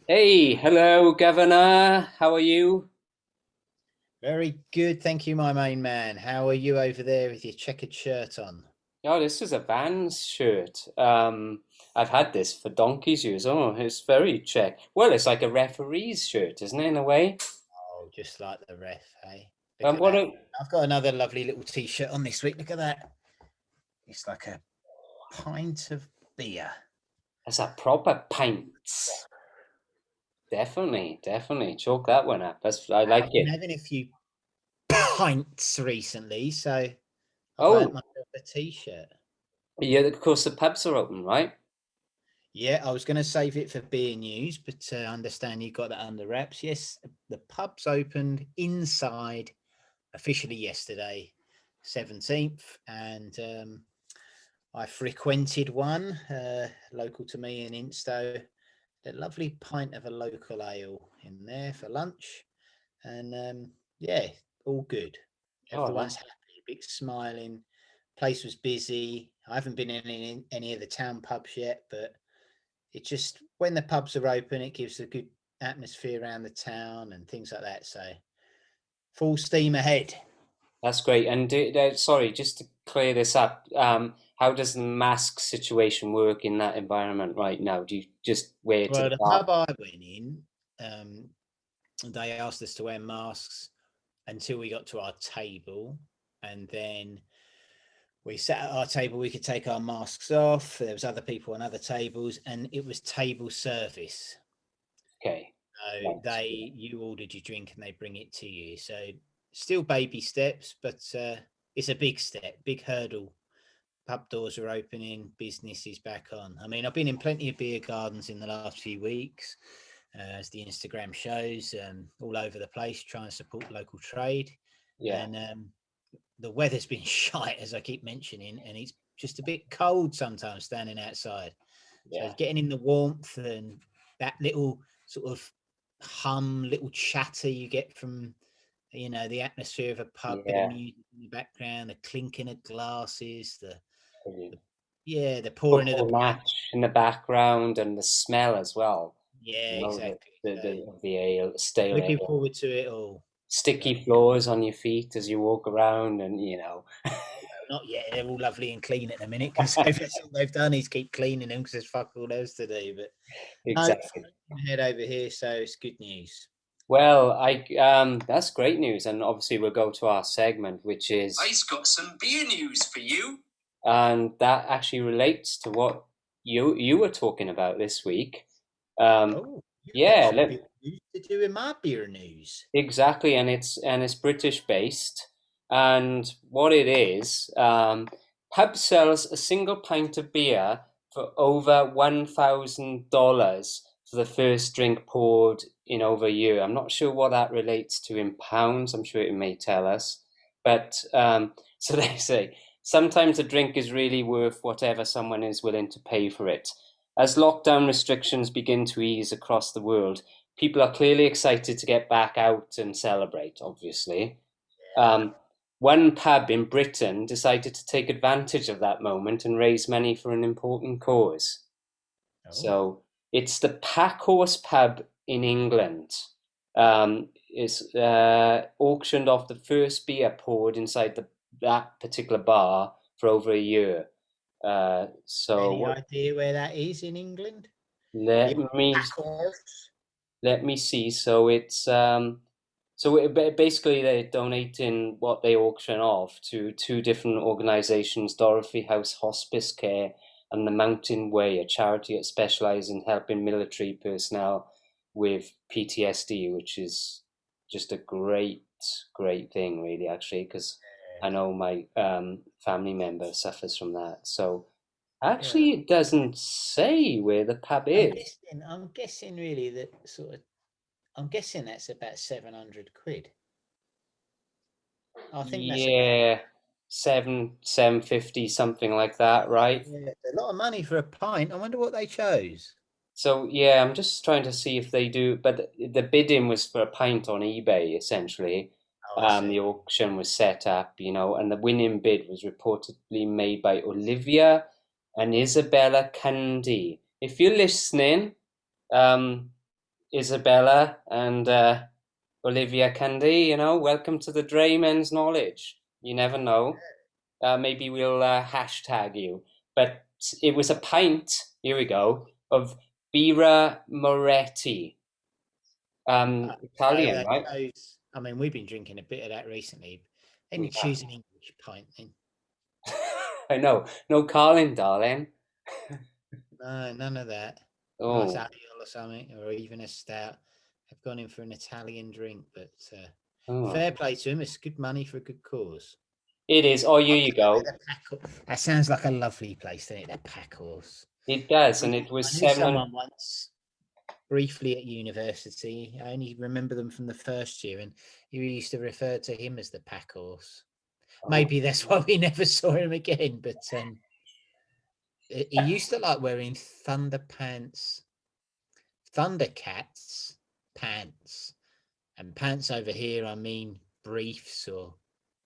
Hey, hello, Governor. How are you? Very good, thank you, my main man. How are you over there with your checkered shirt on? Oh, this is a Vans shirt. I've had this for donkey's years. Oh, it's very check. Well, it's like a referee's shirt, isn't it, in a way? Oh, just like the ref, hey? Look And at what that. a, I've got another lovely little t-shirt on this week. Look at that. It's like a pint of beer. that's a proper pints. Definitely, definitely. Chalk that one up. I like I've been it. having a few pints recently, so I've earned Oh, myself a t-shirt. yeah, of course the pubs are open, right? Yeah, I was going to save it for beer news, but I understand you got that under wraps. Yes, the pubs opened inside officially yesterday, 17th, and I frequented one local to me in Insto. A lovely pint of a local ale in there for lunch, and yeah, all good. Oh, Everyone's happy, big smiling. Place was busy. I haven't been in any of the town pubs yet, but it just when the pubs are open, it gives a good atmosphere around the town and things like that. So full steam ahead. that's great. And sorry, just to clear this up, how does the mask situation work in that environment right now? Do you just wear to Well, the the bar? pub I went in, um, they asked us to wear masks until we got to our table, and then we sat at our table. We could take our masks off. There was other people on other tables, and it was table service. Okay. So Right. you ordered your drink and they bring it to you. So still baby steps, but it's a big step, big hurdle. Pub doors are opening, business is back on. I mean, I've been in plenty of beer gardens in the last few weeks, as the Instagram shows, all over the place, trying to support local trade. Yeah. And the weather's been shite, as I keep mentioning, and it's just a bit cold sometimes standing outside. So Yeah. getting in the warmth and that little sort of little chatter you get from the atmosphere of a pub, bit of Yeah. music in the background, the clinking of glasses, Brilliant. the yeah, the pouring of the Football pint. match in the background and the smell as well. Yeah, You know, exactly. So the ale, stale looking ale. forward to it all. So Sticky floors on your feet as you walk around, and you know. not yet. They're all lovely and clean at the minute because that's all they've done is keep cleaning them because there's fuck all else to do. But no, Exactly. head over here, so it's good news. Well, I that's great news, and obviously we'll go to our segment, which is I's got some beer news for you. and that actually relates to what you were talking about this week. Um, Oh, you've got yeah, some beer news to do with my beer news. exactly, and it's British based, and what it is, pub sells a single pint of beer for over $1,000 for the first drink poured in over a year. I'm not sure what that relates to in pounds. I'm sure it may tell us, but so they say sometimes a drink is really worth whatever someone is willing to pay for it. As lockdown restrictions begin to ease across the world, people are clearly excited to get back out and celebrate, obviously. Um, one pub in Britain decided to take advantage of that moment and raise money for an important cause. Oh, So it's the Packhorse pub in England. Is auctioned off the first beer poured inside that particular bar for over a year. any idea where that is in England? The Let me Pack Horse. let me see. Basically they're donating what they auction off to two different organizations, Dorothy House Hospice Care and the Mountain Way, a charity that specializes in helping military personnel with PTSD, which is just a great thing, really, actually, because I know my family member suffers from that. So Yeah. actually, it doesn't say where the pub I'm is. guessing. I'm guessing really that sort of. I'm guessing that's about 700 quid. I think that's about. Yeah, 750, something like that, right? Yeah, a lot of money for a pint. I wonder what they chose. So yeah, I'm just trying to see if they do, but the bidding was for a pint on eBay, essentially. Oh, I see. The auction was set up, and the winning bid was reportedly made by Olivia and Isabella Cundy. If you're listening, um, Isabella and Olivia Candy, welcome to the DrayMens knowledge. You never know. Maybe we'll hashtag you. But it was a pint, here we go, of Birra Moretti. So Italian, that right? shows. I mean, we've been drinking a bit of that recently. Then We you have. choose an English pint, then. I know. No Carlin, darling. No, none of that. Nice Oh, ale or something, or even a stout. I've gone in for an Italian drink, but oh. fair play to him. It's good money for a good cause. It is. Oh, I here you went there go. with a That sounds like a lovely place, doesn't it? The Packles. It does, and it I was knew 700. someone once, briefly at university. I only remember them from the first year, and you used to refer to him as the pack horse. Oh, Maybe that's why we never saw him again. But he used to like wearing Thundercats pants, and pants over here. I mean briefs or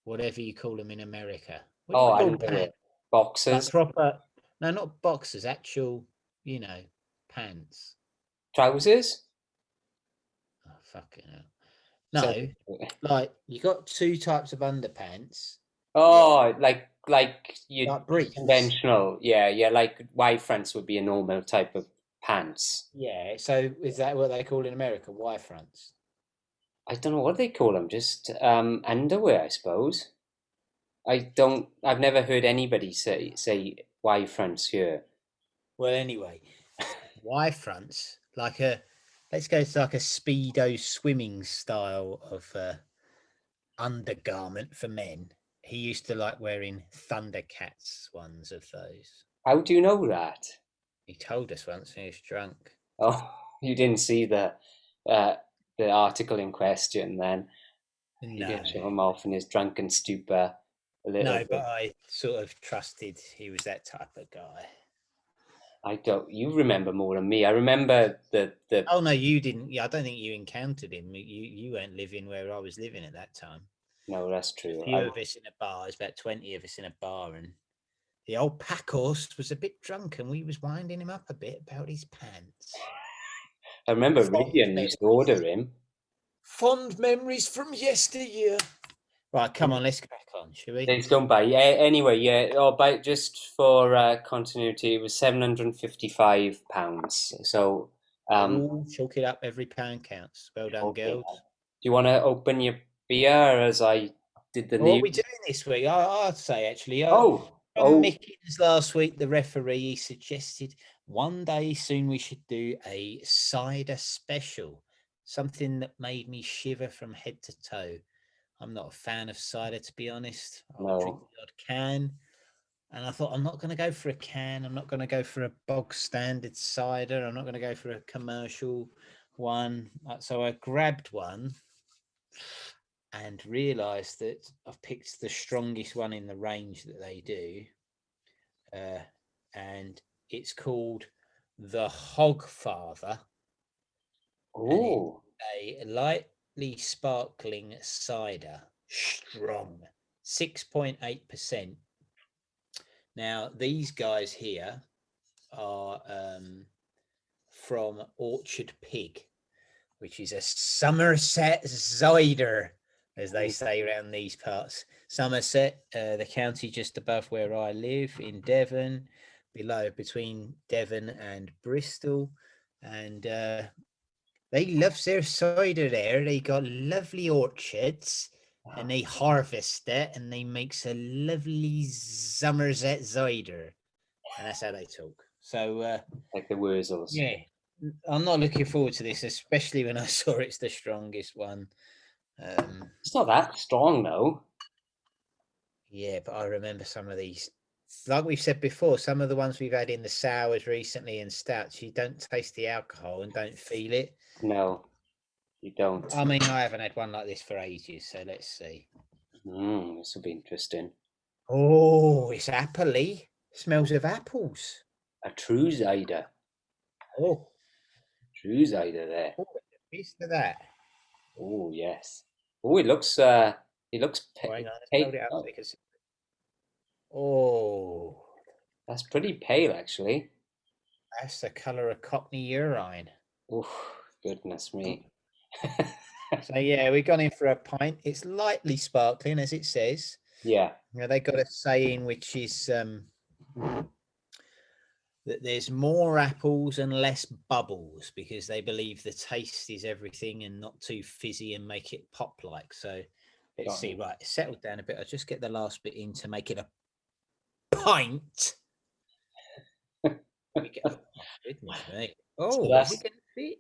whatever you call them in America. What do you oh, call underwear. pants? Like Boxers, proper? No, not boxers. Actual, pants. trousers. Oh, fucking hell. So, No, like you got two types of underpants, oh, like you like briefs. conventional, yeah, yeah, like Y fronts would be a normal type of pants. Yeah. So is that what they call in America? Y fronts. I don't know what they call them, just underwear, I suppose. I've never heard anybody say Y fronts here. Well, anyway, Y fronts like a. Let's go to like a speedo swimming style of undergarment for men. He used to like wearing Thundercats ones of those. How do you know that? He told us once when he was drunk. Oh, you didn't see uh, the article in question then. You No, didn't show him off in his drunken stupor a little no, but bit. I sort of trusted he was that type of guy. I don't. You remember more than me. I remember the. Oh no, you didn't. Yeah, I don't think you encountered him. You weren't living where I was living at that time. No, that's A true. few of us in a bar. There's about 20 of us in a bar, and the old pack horse was a bit drunk, and we was winding him up a bit about his pants. I remember Fond Rivian used to order memories. him. Fond memories from yesteryear. Right, come on, let's crack on, shall we? Days gone by. Yeah. Anyway, yeah. Oh, by just for continuity, it was £755. So, um, Oh, chalk it up. Every pound counts. Well done, okay. girls. Do you want to open your beer as I did the What are we news? doing this week? I'd say actually, Oh, from oh, Mickens last week, the referee suggested one day soon we should do a cider special, something that made me shiver from head to toe. I'm not a fan of cider, to be honest. I'll drink no. the odd can. And I thought, I'm not going to go for a can. I'm not going to go for a bog standard cider. I'm not going to go for a commercial one. So I grabbed one and realized that I've picked the strongest one in the range that they do. And it's called the Hogfather. And it's Oh, a lightly sparkling cider, strong, 6.8%. Now, these guys here are from Orchard Pig, which is a Somerset cider, as they say around these parts. Somerset, the county just above where I live in Devon, below between Devon and Bristol. And they love their cider there. They got lovely orchards and they harvest it and they makes a lovely Somerset cider. And that's how they talk. So, like the Wurzels. yeah, I'm not looking forward to this, especially when I saw it's the strongest one. It's not that strong though. Yeah, but I remember some of these, like we've said before, some of the ones we've had in the sours recently and stouts, you don't taste the alcohol and don't feel it. No, you don't. I mean, I haven't had one like this for ages, so let's see. This will be interesting. Oh, it's appley. Smells of apples. A true Zider. Oh, True Zider there. oh, taste of that. Oh yes. Oh, it looks Oh, hang on, let's hold it up so oh, you can see. Oh, that's pretty pale actually. that's the colour of Cockney urine. Oof. Goodness me. So yeah, we've gone in for a pint. It's lightly sparkling, as it says. Yeah. They got a saying which is that there's more apples and less bubbles because they believe the taste is everything and not too fizzy and make it pop like. So let's see. Right, it's settled down a bit. I'll just get the last bit in to make it a pint. We go. Oh, goodness me. Oh, is it going to fit?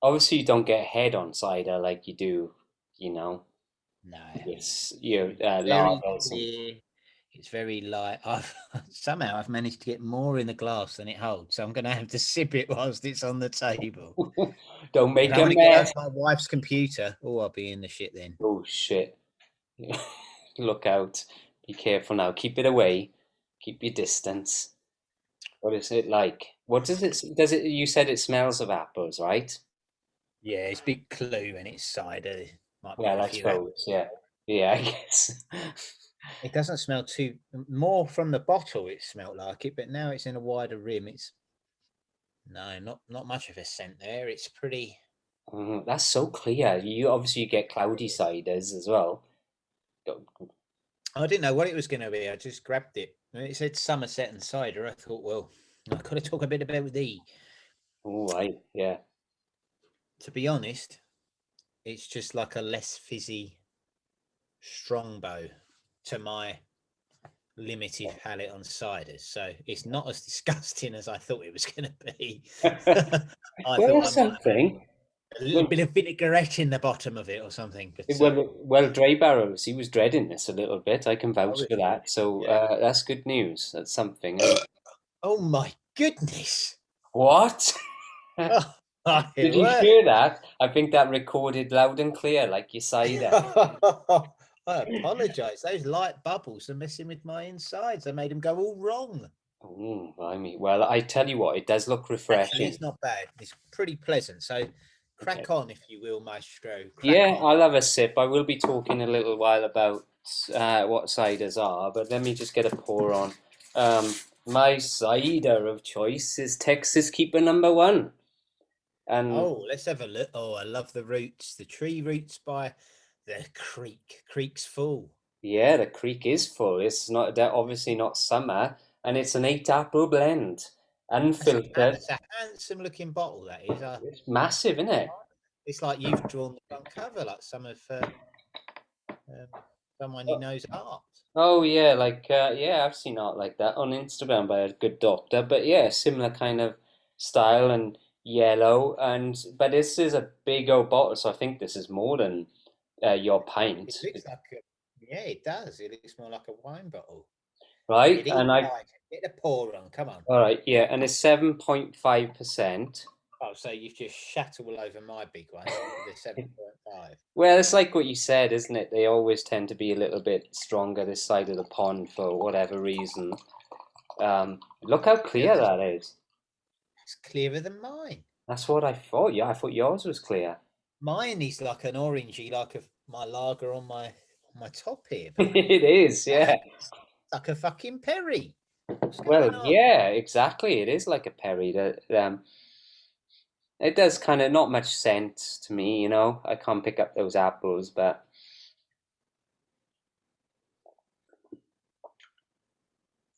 Obviously you don't get head on cider like you do, you know. No. It's you Very lagers and clear. It's very light. I've managed to get more in the glass than it holds, so I'm going to have to sip it whilst it's on the table. don't I make don't a want to get mess. over my wife's computer. Oh, I'll be in the shit then. Oh shit. Look out. Be careful now. Keep it away. Keep your distance. What is it like? What does it you said it smells of apples, right? Yeah, it's a big clue and it's cider. Might be Well, a I few apples. suppose, yeah. Yeah, I guess. It doesn't smell too more from the bottle. It smelled like it, but now it's in a wider rim. It's no, not much of a scent there. It's pretty. That's so clear. You obviously get cloudy ciders as well. I didn't know what it was going to be. I just grabbed it. And it said Somerset and cider. I thought, well, I could have talked a bit about the. Oh, right, yeah. To be honest, it's just like a less fizzy strongbow to my limited palate on ciders. So it's not as disgusting as I thought it was going to be. I Well, thought I that's might have something. a little Well, bit of vinaigrette in the bottom of it or something. But well, DrayBarrels, he was dreading this a little bit. I can vouch for that. So yeah. that's good news. That's something. And Oh my goodness! what? Oh my Did you word! hear that? I think that recorded loud and clear, like you cider. I apologise. Those light bubbles are messing with my insides. I made them go all wrong. I mean, well, I tell you what, it does look Actually, refreshing. it's not bad. It's pretty pleasant. So Okay. crack on, if you will, maestro. Crack Yeah, on. I'll have a sip. I will be talking a little while about what ciders are, but let me just get a pour on. My cider of choice is Texas Keeper #1. And Oh, let's have a look. Oh, I love the roots. The tree roots by the creek. Creek's full. yeah, the creek is full. It's not they're obviously not summer, and it's an 8 apple blend, unfiltered. That's a handsome looking bottle, that is. It's massive, isn't it? It's like you've drawn the front cover, like some of um, someone who knows art. Oh yeah, like yeah, I've seen art like that on Instagram by a good doctor. But yeah, similar kind of style and yellow. And but this is a big old bottle, so I think this is more than your It pint, looks like yeah, it does. It looks more like a wine bottle. right? It is And I light. Get a pour on. Come on. all right, yeah, and it's 7.5%. Oh, so you've just shat all over my big one, the 7.5. Well, it's like what you said, isn't it? They always tend to be a little bit stronger this side of the pond for whatever reason. Look how clear that is. It's clearer than mine. That's what I thought. Yeah, I thought yours was clear. Mine is like an orangey, like my lager on my top here, but It is, yeah. that's like a fucking Perry. What's going Well, on? yeah, exactly. It is like a Perry. That it does kind of not much sense to me, you know. I can't pick up those apples, but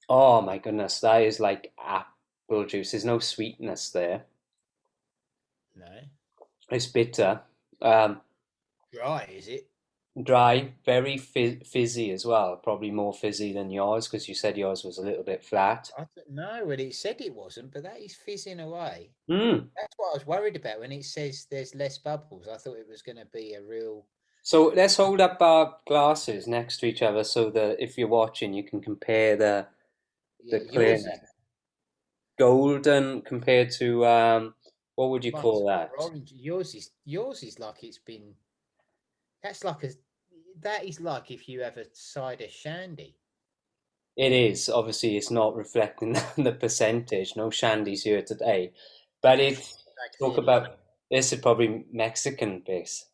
oh my goodness, that is like apple juice. There's no sweetness there. No, It's bitter, um, dry is it? dry, very fizzy as well. Probably more fizzy than yours because you said yours was a little bit flat. I don't know. Well, it said it wasn't, but that is fizzing away. Hmm. That's what I was worried about when it says there's less bubbles. I thought it was going to be a real. So let's hold up our glasses next to each other so that if you're watching, you can compare the Yeah, yours is clearness. Golden compared to what would you mine's call more that? orange. Yours is like it's been. That's like a. That is like if you have a cider shandy. It is obviously it's not reflecting the percentage. No shandies here today, but it's That talk clearly isn't. about this is probably Mexican base.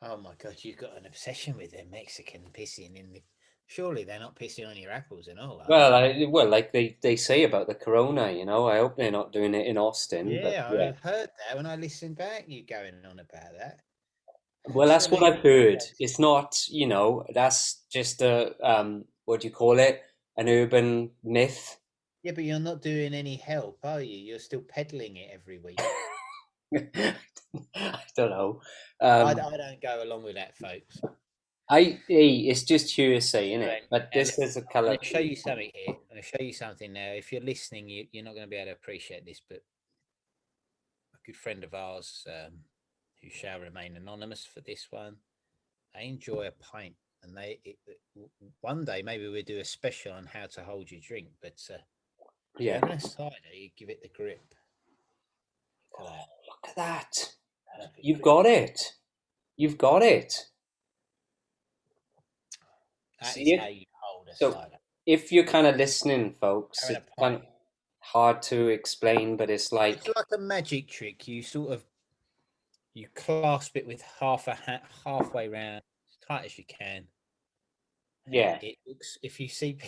Oh my god, you've got an obsession with the Mexican pissing in Surely they're not pissing on your apples and all, are Well, they? like they say about the corona, I hope they're not doing it in Austin, but Yeah, yeah. I heard that when I listened back. You going on about that? Well, that's what Absolutely. I've heard. It's not, that's just a what do you call it? An urban myth. Yeah, but you're not doing any help, are you? You're still peddling it every week. I don't know. I don't go along with that, folks. It's just hearsay, isn't it? Right. But And this is a I'm color. going to show you something here. I'm going to show you something now. If you're listening, you're not going to be able to appreciate this, but a good friend of ours, who shall remain anonymous for this one, they enjoy a pint, and one day maybe we'll do a special on how to hold your drink. But if you're Yeah. having a cider, you give it the grip. Look at that. Look at that. Perfect You've grip. got it. You've got it. That is See how it? you hold a So cider. if you're kind of listening, folks, Having a it's kind pint. of hard to explain, but it's It's like, like a magic trick. You clasp it with halfway round, as tight as you can, and yeah. it looks. If you see,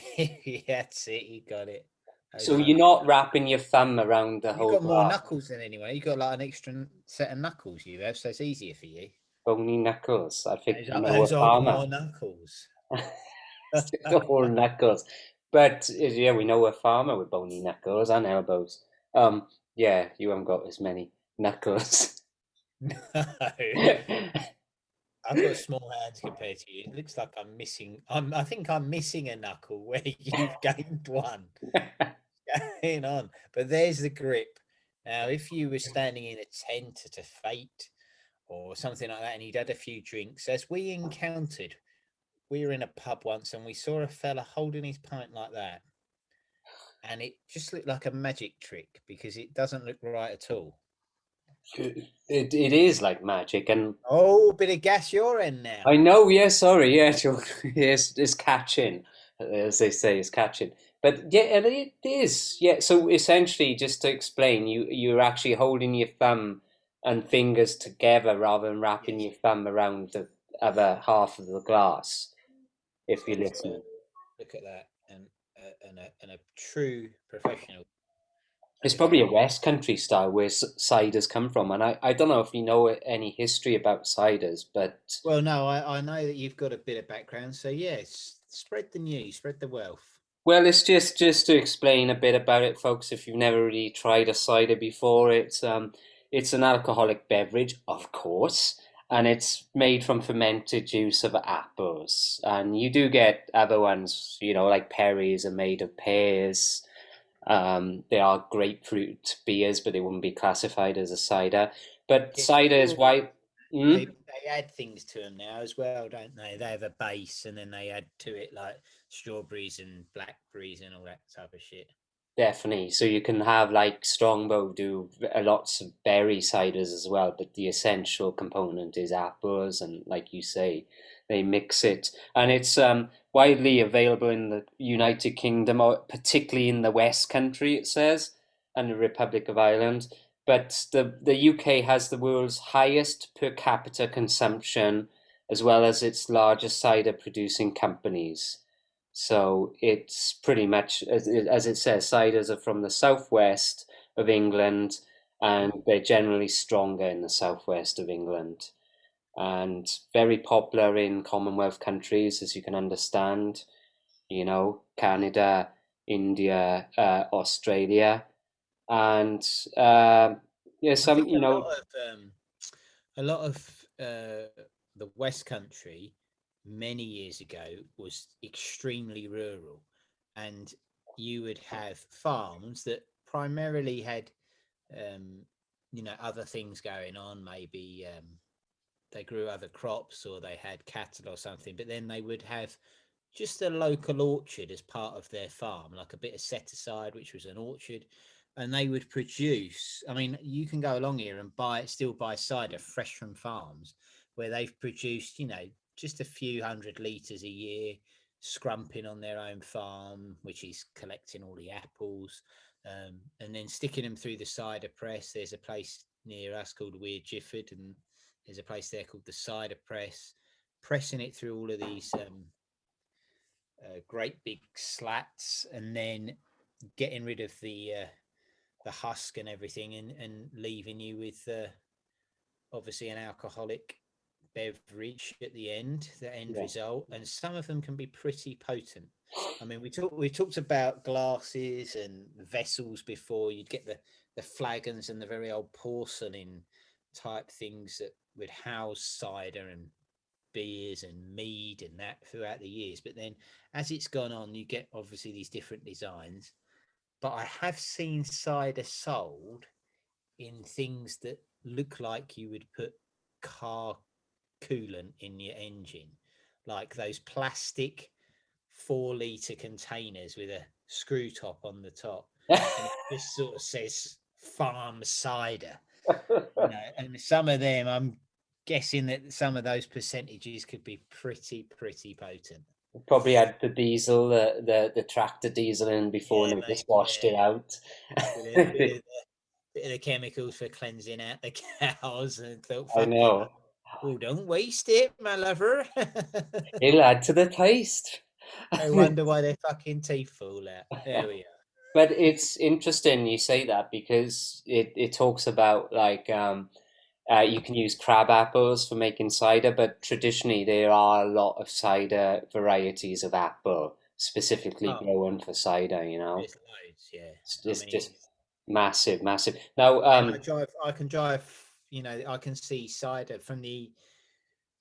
that's it. You got it. Those So you're funky. not wrapping your thumb around the You whole got more glass. knuckles than anyone. You got like an extra set of knuckles you have, so it's easier for you. Bony knuckles. I think I know a Those old farmer. more knuckles. Or knuckles. But yeah, we know a farmer with bony knuckles and elbows. Yeah, you haven't got as many knuckles. No, I've got small hands compared to you. It looks like I'm missing. I think I'm missing a knuckle where you've gained one. Going on, but there's the grip. Now, if you were standing in a tent at a fete or something like that, and you'd had a few drinks, as we encountered, we were in a pub once and we saw a fella holding his pint like that, and it just looked like a magic trick because it doesn't look right at all. It is like magic, and Oh, bit of gas your end now. I know. Yeah, sorry. Yeah, it's catching, as they say, it's catching. But yeah, and it is. Yeah. So essentially, just to explain, you're actually holding your thumb and fingers together rather than wrapping Yes. your thumb around the other half of the glass. If you're That's listening. look at that, and a true professional. It's Look at probably a that. West Country style where ciders come from, and I don't know if you know any history about ciders, but Well, no, I know that you've got a bit of background, so yes, spread the news, spread the wealth. well, it's just to explain a bit about it, folks. If you've never really tried a cider before, it's an alcoholic beverage, of course, and it's made from fermented juice of apples. And you do get other ones, like Perry's are made of pears. They are grapefruit beers, but they wouldn't be classified as a cider. But Yeah, cider is surely why. Mm? they add things to them now as well, don't they? They have a base, and then they add to it like strawberries and blackberries and all that type of shit. Definitely. So you can have like Strongbow do lots of berry ciders as well, but the essential component is apples, and like you say, they mix it, and it's widely available in the United Kingdom, or particularly in the West Country, it says, and the Republic of Ireland. But the UK has the world's highest per capita consumption, as well as its largest cider producing companies. So it's pretty much, as it says, ciders are from the southwest of England, and they're generally stronger in the southwest of England, and very popular in Commonwealth countries, as you can understand, Canada, India, Australia, and yeah, I think a lot of the West Country many years ago was extremely rural, and you would have farms that primarily had other things going on. Maybe they grew other crops or they had cattle or something, but then they would have just a local orchard as part of their farm, like a bit of set aside, which was an orchard, and they would produce. I mean, you can go along here and still buy cider fresh from farms where they've produced, just a few hundred litres a year, scrumping on their own farm, which is collecting all the apples, and then sticking them through the cider press. There's a place near us called Weir Gifford, and there's a place there called the Cider Press, pressing it through all of these great big slats, and then getting rid of the husk and everything, and leaving you with obviously an alcoholic beverage at the end, the end Yeah. result. And some of them can be pretty potent. I mean, we talked about glasses and vessels before. You'd get the flagons and the very old porcelain type things that would house cider and beers and mead and that throughout the years. But then as it's gone on, you get obviously these different designs. But I have seen cider sold in things that look like you would put car coolant in your engine, like those plastic 4 litre containers with a screw top on the top, and it just sort of says farm cider, you know. And some of them, I'm guessing that some of those percentages could be pretty potent. Probably had the diesel, the tractor diesel in before, Yeah, and they mate. just washed it Yeah, out. bit of the chemicals for cleansing out the cows, and thought, I fuck it. know. Oh, don't waste it, my lover. It'll add to the taste. I wonder why their fucking teeth fall out. There we are. But it's interesting you say that because it talks about like you can use crab apples for making cider, but traditionally there are a lot of cider varieties of apple specifically Oh, grown for cider, you know. there's loads, yeah. I It's mean, just massive, massive. Now, and I can drive, you know, I can see cider from the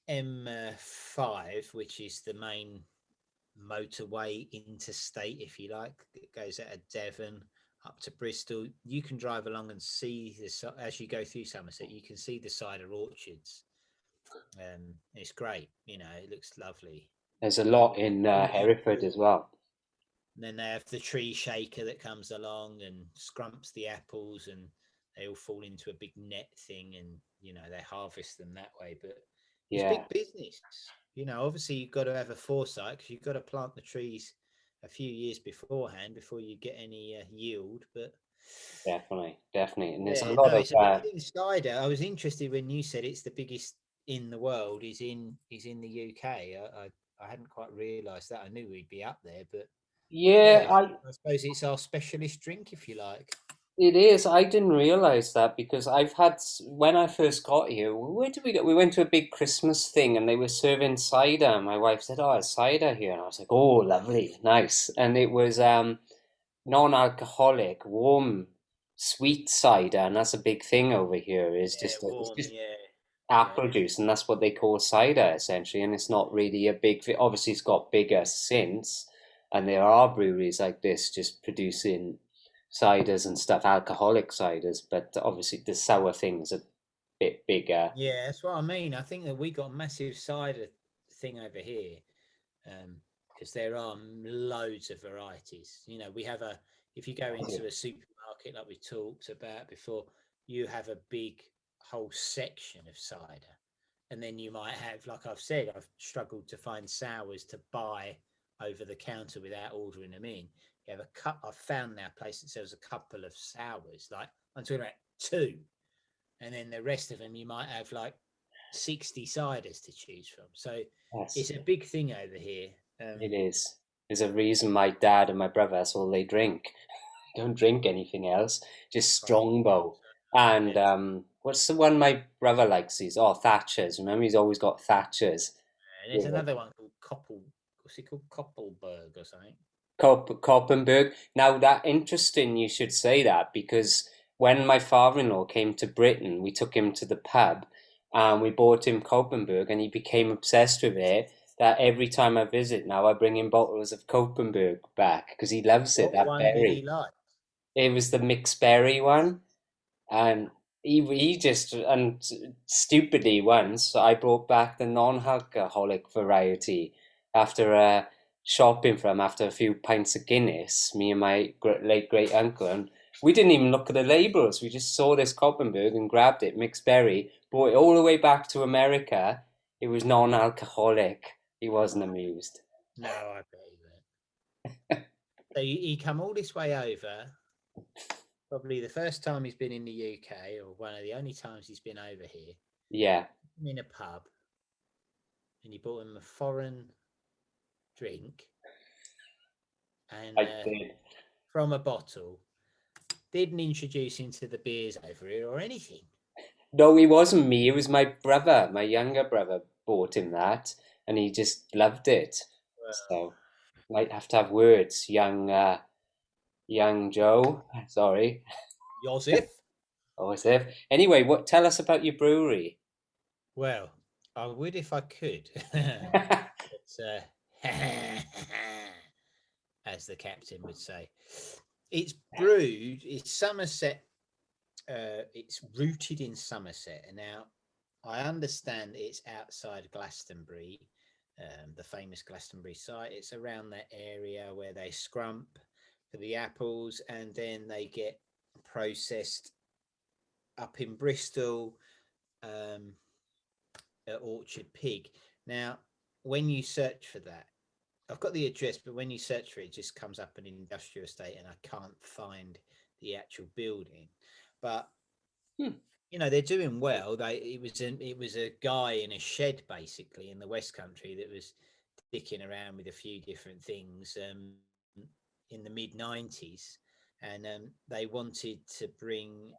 M5, which is the main motorway interstate, if you like. It goes out of Devon up to Bristol. You can drive along and see as you go through Somerset, you can see the cider orchards. It's great, you know, it looks lovely. there's a lot in Really Hereford cool. as well. And then they have the tree shaker that comes along and scrumps the apples, and they all fall into a big net thing, and you know they harvest them that way. But it's Yeah, big business. You know, obviously you've got to have a foresight, because you've got to plant the trees a few years beforehand before you get any yield. But definitely, definitely. And there's a yeah, lot no, of it's a big thing. Cider. I was interested when you said it's the biggest in the world. Is in the UK. I hadn't quite realised that. I knew we'd be up there, but yeah, yeah, I suppose it's our specialist drink, if you like. it is. I didn't realize that because I've had, when I first got here, where did we go? We went to a big Christmas thing and they were serving cider. My wife said, "Oh, it's cider here." And I was like, "Oh, lovely, nice." And it was non-alcoholic, warm, sweet cider, and that's a big thing over here. Is Yeah, just it's warm. just Yeah, yeah, apple juice, and that's what they call cider essentially. And it's not really a big thing. Obviously, it's got bigger since, and there are breweries like this just producing ciders and stuff, alcoholic ciders. But obviously, the sour thing's a bit bigger. yeah. That's what I mean. I think that we got a massive cider thing over here, because there are loads of varieties. You know, we have a. If you go into a supermarket like we talked about before, you have a big whole section of cider, and then you might have, like I've said, I've struggled to find sours to buy over the counter without ordering them in. You have a cup. I've found now a place that sells a couple of sours. Like I'm talking about two, and then the rest of them you might have like 60 ciders to choose from. So Yes, it's a big thing over here. it is. There's a reason my dad and my brother, that's all they drink. Don't drink anything else, just Fucking Strongbow. yeah. And what's the one my brother likes? Is Thatcher's. Remember, he's always got Thatcher's. And there's Yeah. another one called Koppel. What's it called? Koppelberg or something. Koppenberg. Now that interesting you should say that because when my father-in-law came to Britain, we took him to the pub and we bought him Koppenberg and he became obsessed with it. That every time I visit now, I bring him bottles of Koppenberg back because he loves it, What that one did he berry. like? It was the mixed berry one. And he just, and stupidly once, I brought back the non-alcoholic variety after shopping for him after a few pints of Guinness, me and my late great uncle. And we didn't even look at the labels. We just saw this Koppenberg and grabbed it, mixed berry, brought it all the way back to America. It was non-alcoholic. He wasn't amused. No, I bet he won't. So he come all this way over. Probably the first time he's been in the UK, or one of the only times he's been over here. Yeah, I'm in a pub, and you bought him a foreign drink, and I did. from a bottle. Didn't introduce him to the beers over here or anything. No, it wasn't me. It was my brother. My younger brother bought him that, and he just loved it. Well, So might have to have words, young Joe. Sorry. Joseph. Oh, as if. Anyway, what? Tell us about your brewery. Well, I would if I could. But, as the captain would say, it's brewed. It's Somerset. It's rooted in Somerset, and now I understand it's outside Glastonbury, the famous Glastonbury site. It's around that area where they scrump for the apples, and then they get processed up in Bristol, um, at Orchard Pig. Now, when you search for that, I've got the address, but when you search for it, it just comes up an industrial estate, and I can't find the actual building. But Hmm. they're doing well. It was a guy in a shed basically in the West Country that was dicking around with a few different things in the mid 90s, and they wanted to bring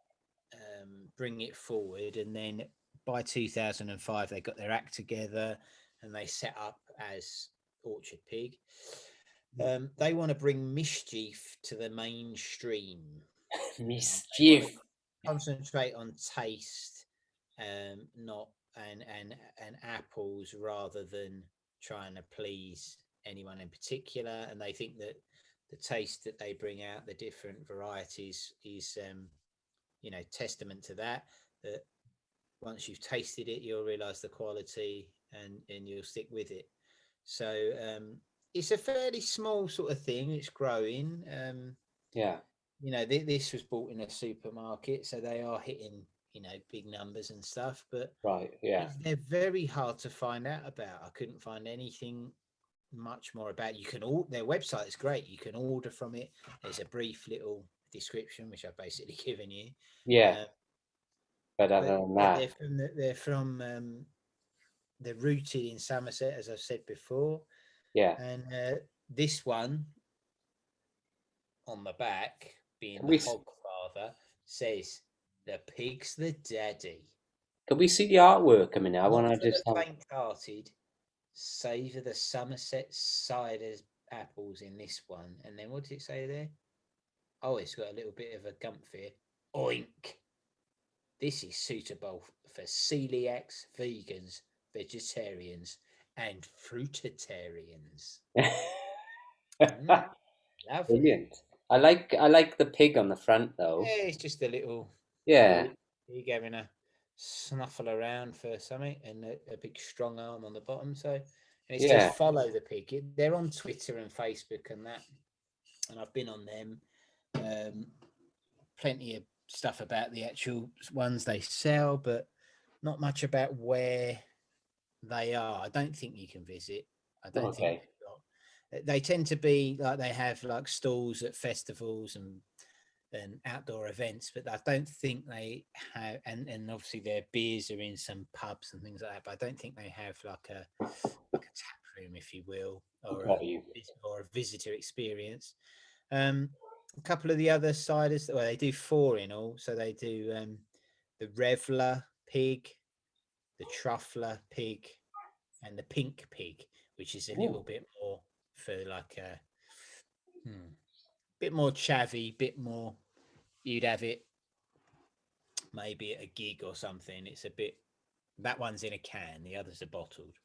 it forward, and then by 2005 they got their act together and they set up as Orchard Pig. They want to bring mischief to the mainstream. They want to Mischief. concentrate on taste, not and apples rather than trying to please anyone in particular. And they think that the taste that they bring out, the different varieties, is testament to that. That once you've tasted it, you'll realize the quality, and you'll stick with it. So it's a fairly small sort of thing. It's growing. Yeah. This was bought in a supermarket, so they are hitting big numbers and stuff. But Right. Yeah. they're very hard to find out about. I couldn't find anything much more about. You can all their website is great. You can order from it. There's a brief little description which I've basically given you. Yeah. Uh, But other but than yeah, that, they're rooted in Somerset, as I've said before, yeah. and this one on the back, being Can the we hog father, says the pig's the daddy. can we see the artwork? I mean, I want Not to for the just have. faint-hearted. Savour the Somerset cider apples in this one. And then what did it say there? Oh, it's got a little bit of a gump here. Oink. This is suitable for celiacs, vegans, vegetarians, and fruitarians. Lovely. Brilliant. I like the pig on the front though. Yeah, it's just a little Yeah. pig having a snuffle around for something, and a big strong arm on the bottom. So, and it says Yeah. follow the pig. They're on Twitter and Facebook and that, and I've been on them. Plenty of stuff about the actual ones they sell, but not much about where they are. I don't think you can visit. I don't think Okay. they've got. They tend to be like they have like stalls at festivals and outdoor events, but I don't think they have. And obviously their beers are in some pubs and things like that. But I don't think they have like a tap room, if you will, Got you. or a visitor experience. A couple of the other ciders, well, they do four in all. So they do the Revler pig, the Truffler pig, and the Pink pig, which is a little Ooh. bit more for like a bit more chavvy, bit more. You'd have it maybe at a gig or something. It's a bit. That one's in a can. The others are bottled.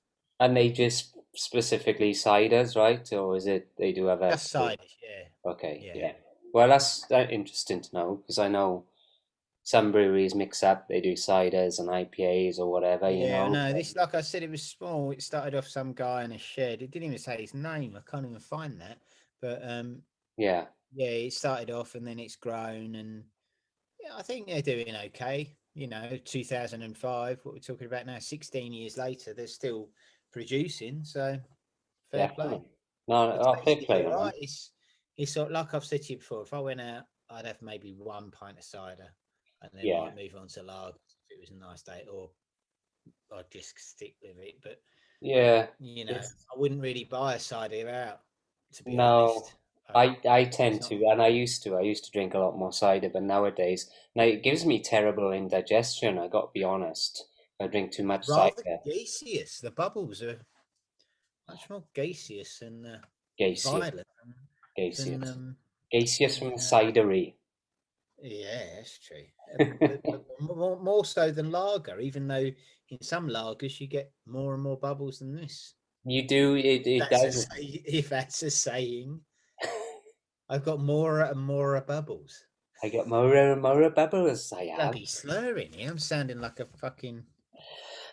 And they just specifically ciders, right? Or is it they do have a Just ciders, yeah, Okay, yeah. yeah. Well, that's interesting to know because I know some breweries mix up. They do ciders and IPAs or whatever, you Yeah, know. no, this, like I said, it was small. It started off some guy in a shed. It didn't even say his name. I can't even find that. But Yeah, yeah, it started off and then it's grown, and yeah, I think they're doing okay. 2005, what we're talking about now, 16 years later, they're still producing. So fair play. definitely. No, The fair taste is play all to them. right. It's sort like I've said to you before. If I went out, I'd have maybe one pint of cider, and then Yeah, might move on to lager if it was a nice day, or I'd just stick with it. But yeah. I It's wouldn't really buy a cider out, to be no, honest. I It's tend not. to, and I used to drink a lot more cider, but nowadays, now it gives me terrible indigestion. I got to be honest. I drink too much Rather cider. gaseous. The bubbles are much more gaseous and Gaseous, violent than gaseous, gaseous from the cidery. yeah, that's true. But more so than lager, even though in some lagers you get more and more bubbles than this. You do, it That's a does. if that's a saying. I've got more and more bubbles. I got more bubbles, I have. Bloody slurring here. I'm sounding like a fucking.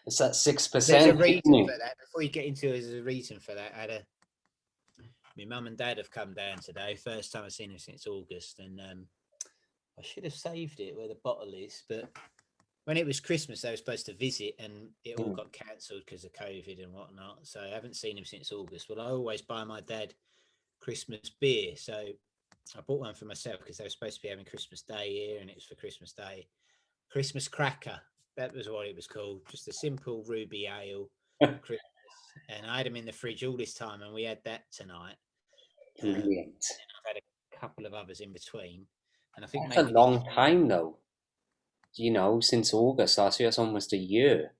It's that There's a 6%, isn't reason for it? that. Before you get into it, there's a reason for that. My mum and dad have come down today. First time I've seen them since August, and I should have saved it where the bottle is, but when it was Christmas, they were supposed to visit, and it all Mm. got cancelled because of COVID and whatnot. So I haven't seen him since August. Well, I always buy my dad Christmas beer, so I bought one for myself because they were supposed to be having Christmas Day here, and it was for Christmas Day. Christmas Cracker, that was what it was called. Just a simple ruby ale for Christmas, and I had them in the fridge all this time, and we had that tonight. Brilliant. I've had a couple of others in between, and I think That's a maybe this. long time, though. You know, since August last year, that's almost a year.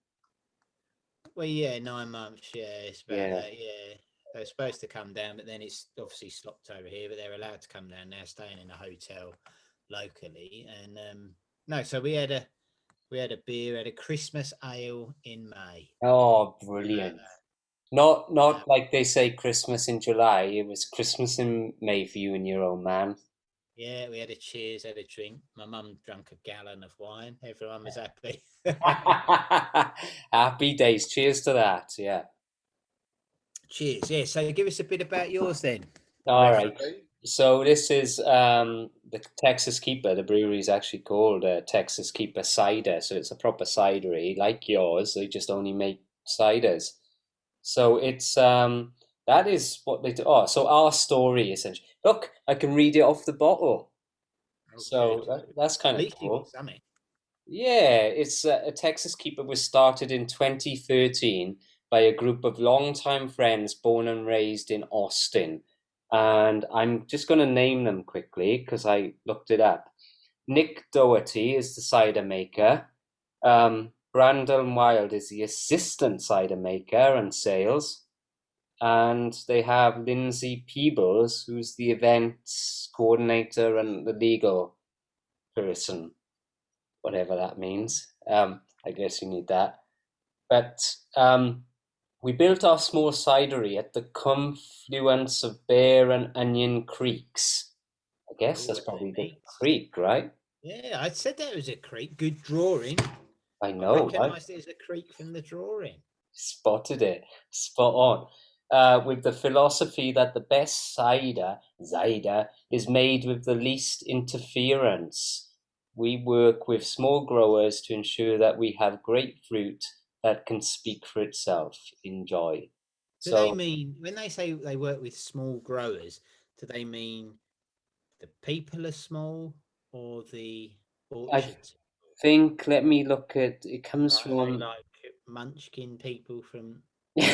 Well, yeah, 9 months. Yeah, it's about Yeah. that. Yeah, they're supposed to come down, but then it's obviously stopped over here. But they're allowed to come down now, staying in a hotel locally. And no, so we had a beer, had a Christmas ale in May. Oh, Uh, brilliant. Not uh, not like they say Christmas in July. It was Christmas in May for you and your old man. yeah, we had a cheers, had a drink. My mum drank a gallon of wine. Everyone was happy. Happy days. Cheers to that. Yeah. Cheers. Yeah. So give us a bit about yours then, All right. referee. So this is the Texas Keeper. The brewery is actually called Texas Keeper Cider. So it's a proper cidery like yours. They just only make ciders. So it's that is what they do. Oh, so our story essentially. Look, I can read it off the bottle. Oh, So good. that's At kind of least you got cool. something. Yeah, it's a Texas Keeper was started in 2013 by a group of longtime friends born and raised in Austin. And I'm just going to name them quickly because I looked it up. Nick Doherty is the cider maker. Brandon Wild is the assistant cider maker and sales. And they have Lindsay Peebles, who's the events coordinator and the legal person, whatever that means. I guess you need that. But we built our small cidery at the confluence of Bear and Onion Creeks. I guess Oh, that's what does it probably the mean? creek, right? Yeah, I said that was a creek. Good drawing. I I know, right? recognised it as a creek from the drawing. Spotted it. Spot on. With the philosophy that the best cider, is made with the least interference. We work with small growers to ensure that we have great fruit that can speak for itself. Enjoy. Do they So mean when they say they work with small growers? Do they mean the people are small or the I orchards? think, let me look at, it comes Like, are they from, like Munchkin people from or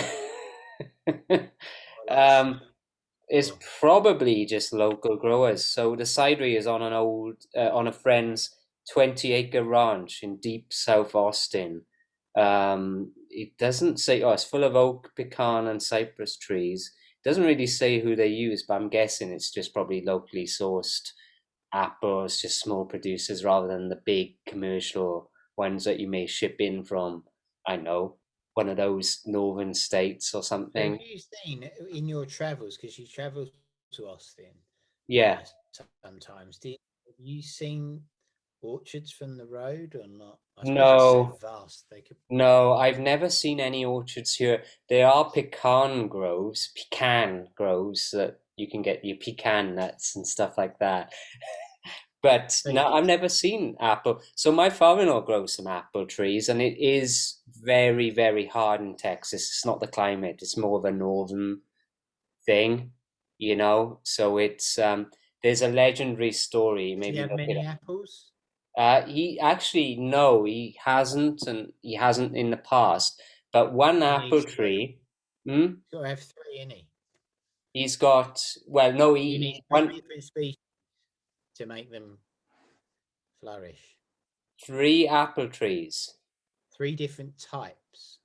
like um, it's or probably just local growers. So the cidery is on an on a friend's 20-acre ranch in deep South Austin. It doesn't say, oh, it's full of oak, pecan, and cypress trees. It doesn't really say who they use, but I'm guessing it's just probably locally sourced apples, just small producers rather than the big commercial ones that you may ship in from, I know, one of those northern states or have something. you seen in your travels because you travel to Austin Yeah. sometimes? Have you seen orchards from the road or not? I suppose it's so No, vast they could. no, I've never seen any orchards here. There are pecan groves that you can get your pecan nuts and stuff like that. But But no, I've never seen apple. So my father-in-law grows some apple trees, and it is very, very hard in Texas. It's not the climate; it's more of a northern thing, you know. So it's there's a legendary story. does he Maybe have look it many up. apples? He actually no, he hasn't, and he hasn't in the past. But one He needs apple three. tree. Hmm? He's got to have three in he. He's got, well, no, You he need three one different species to make them flourish. 3 apple trees. Three different types.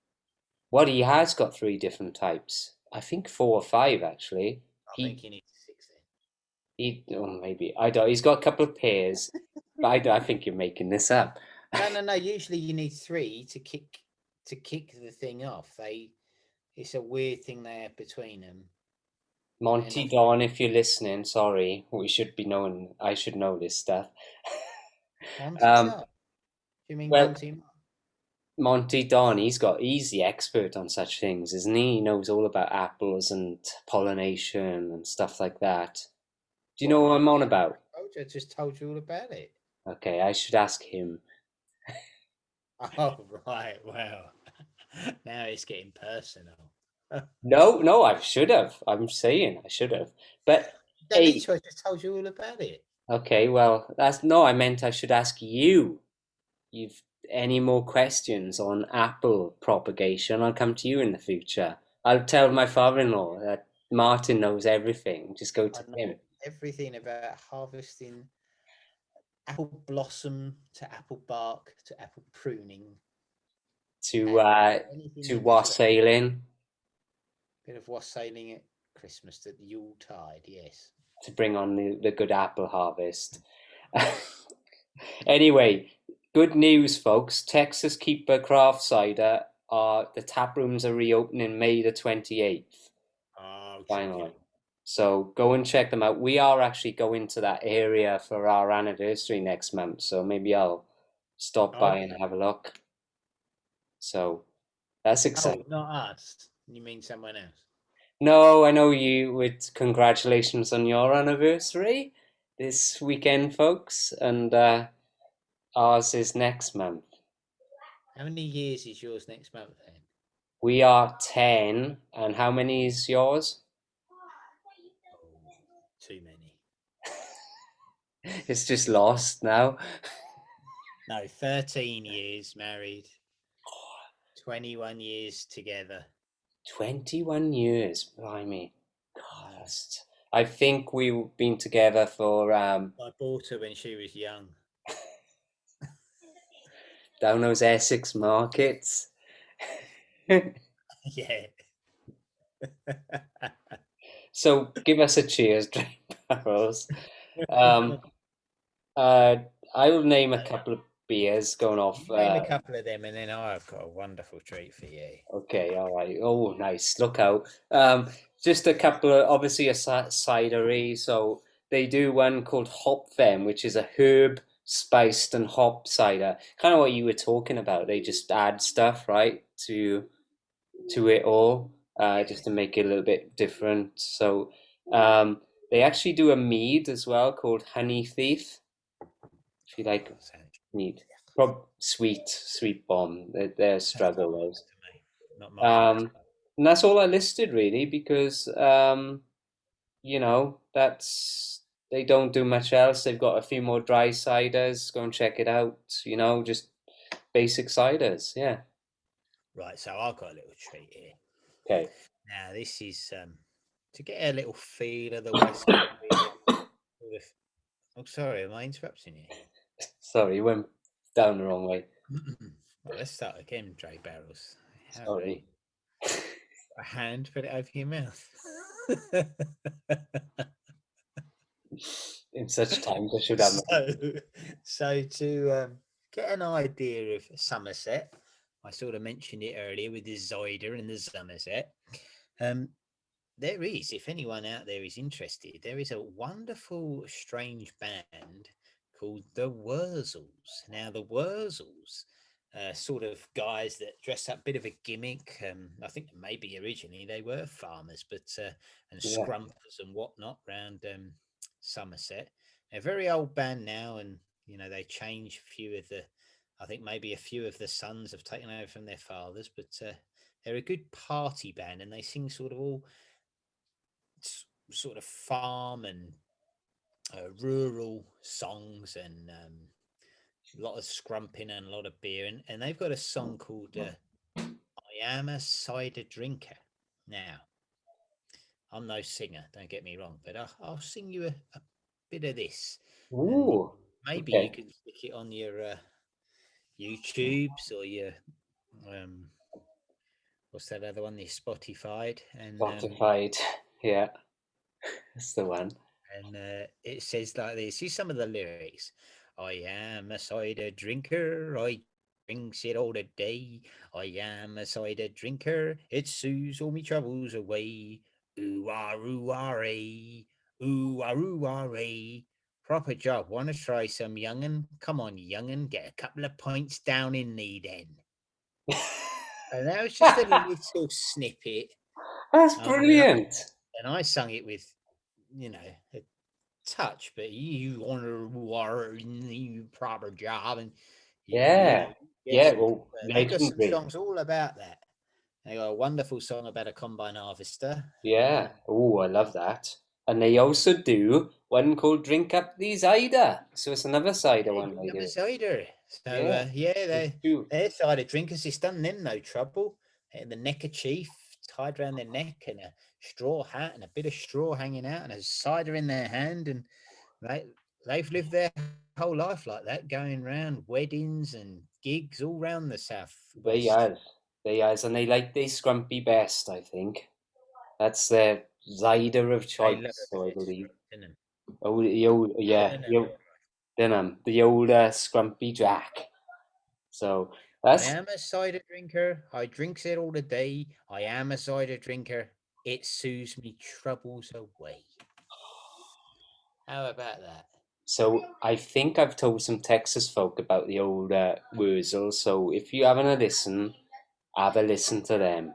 What, he has got 3 different types. I think 4 or 5 actually. I He think you need six then. oh, maybe I don't. He's got a couple of pairs, but I think you're making this up. No. Usually you need three to kick the thing off. It's a weird thing they have between them. And Monty Don, if you're listening, sorry, we should be knowing. I should know this stuff. Monty Um, Don. Do you mean well, Monty? Monty Don, he's the expert on such things, isn't he? He knows all about apples and pollination and stuff like that. Do you know what I'm on about? I just told you all about it. Okay, I should ask him. Oh right, well, now it's getting personal. No, I should have. I'm saying I should have. But Don't need hey, to. I just told you all about it. okay, well, that's no, I meant I should ask you. You've any more questions on apple propagation? I'll come to you in the future. I'll tell my father-in-law that Martin knows everything. Just go I to him. know everything about harvesting apple blossom to apple bark to apple pruning To and uh anything to in between. wassailing, Bit of wassailing at Christmas at the Yule tide, yes. to bring on the good apple harvest. Anyway, good news, folks. Texas Keeper Craft Cider the tap rooms are reopening May the 28th. Oh, Finally. So go and check them out. We are actually going to that area for our anniversary next month, so maybe I'll stop by and have a look. So that's exciting. Oh, not us. You mean someone else? No, I know you with congratulations on your anniversary this weekend, folks, and ours is next month. How many years is yours next month then? We are 10, and how many is yours? Oh, too many. It's just lost now. No, 13 years married, 21 years together. 21 years, blimey. God, I think we've been together for I bought her when she was young. down those Essex markets. Yeah. So give us a cheers, DrayBarrels. Um, I will name a couple of beers going off. Name a couple of them, and then I've got a wonderful treat for you. Okay, all right. Oh, nice. Look out. Just a couple of, obviously a cidery. So they do one called Hop Them, which is a herb spiced and hop cider. Kind of what you were talking about. They just add stuff, right, to it all, just to make it a little bit different. So they actually do a mead as well called Honey Thief. If you like mead, sweet bomb. They're struggle those. Not my And that's all I listed really because that's they don't do much else. They've got a few more dry ciders. Go and check it out. Just basic ciders. Yeah. Right, so I've got a little treat here. Okay. Now this is to get a little feel of the West Coast. Oh, sorry, am I interrupting you? Sorry, you went down the wrong way. Well, let's start again, DrayBarrels. Sorry. A hand, put it over your mouth. In such times, I should have. So to get an idea of Somerset, I sort of mentioned it earlier with the Zider and the Somerset. There is, if anyone out there is interested, there is a wonderful, strange band called the Wurzels. Now, the Wurzels, sort of guys that dress up, bit of a gimmick. I think maybe originally they were farmers, but and scrumpers and whatnot around Somerset. A very old band now, and they change a few of the. I think maybe a few of the sons have taken over from their fathers, but they're a good party band, and they sing sort of all sort of farm and rural songs, and a lot of scrumping and a lot of beer. And they've got a song called I Am a Cider Drinker. Now, I'm no singer, don't get me wrong, but I'll sing you a bit of this, and Ooh, maybe you okay. can stick it on your YouTubes or your um, what's that other one? The Spotify, Spotify. Yeah, that's the one. and it says like this. See some of the lyrics. I am a cider drinker. I drinks it all the day. I am a cider drinker. It soothes all me troubles away. Ooh ah ooh ah ray. Ooh ah ooh ah ray. Proper job. Want to try some young'un? Come on, young'un. Get a couple of pints down in me then. And that was just a little snippet. That's I mean, brilliant. and I sung it with, you know, a touch, but you want to work the proper job, and you know, Yeah, get yeah. it. Well, But they got some legendary. songs all about that. They got a wonderful song about a combine harvester. Yeah. Oh, I love that. And they also do one called "Drink Up the Zider." So it's another cider Hey, one bring they up a do. cider. So Yeah, yeah, there's two. they're cider drinkers. It's done them no trouble. The neckerchief tied around their neck and a straw hat and a bit of straw hanging out and a cider in their hand, and they they've lived their whole life like that, going round weddings and gigs all round the They southwest. are, they are, and they like their scrumpy best. I think that's their cider of They love choice. a bit So I of believe. strengthening. Oh, the old, yeah, Didn't the old scrumpy Jack. So I that's am a cider drinker. I drinks it all the day. I am a cider drinker. It soothes me troubles away. How about that? so. I think I've told some Texas folk about the old Wurzel. So if you haven't a listen, have a listen to them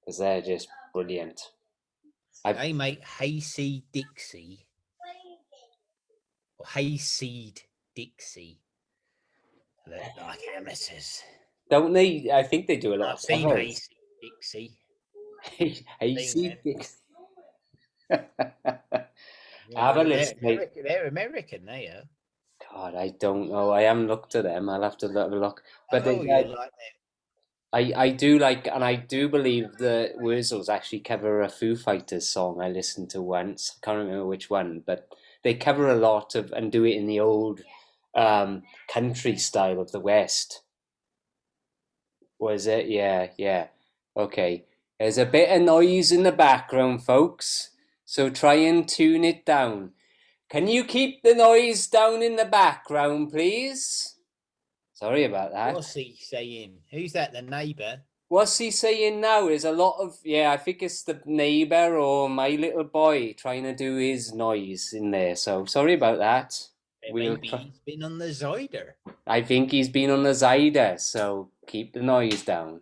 because they're just brilliant. I've They make hayseed Dixie or hayseed Dixie look like amateurs. don't they? I think they do a lot I've of seen covers. hayseed Dixie. Hey, Seen see, them. Yeah, have a they're listen. Hey, American. They're American. They are. God, I don't know. I haven't looked at them. I'll have to have a look. But Oh, you like I do like, and I do believe the Wurzels actually cover a Foo Fighters song I listened to once. I can't remember which one, but they cover a lot of and do it in the old country style of the West. Was it? Yeah, yeah. Okay. There's a bit of noise in the background, folks. So try and tune it down. Can you keep the noise down in the background, please? Sorry about that. what's he saying? Who's that? The neighbour? What's he saying now is a lot of, yeah, I think it's the neighbour or my little boy trying to do his noise in there. So sorry about that. We'll Maybe he's been on the Zider. I think he's been on the Zider, so keep the noise down.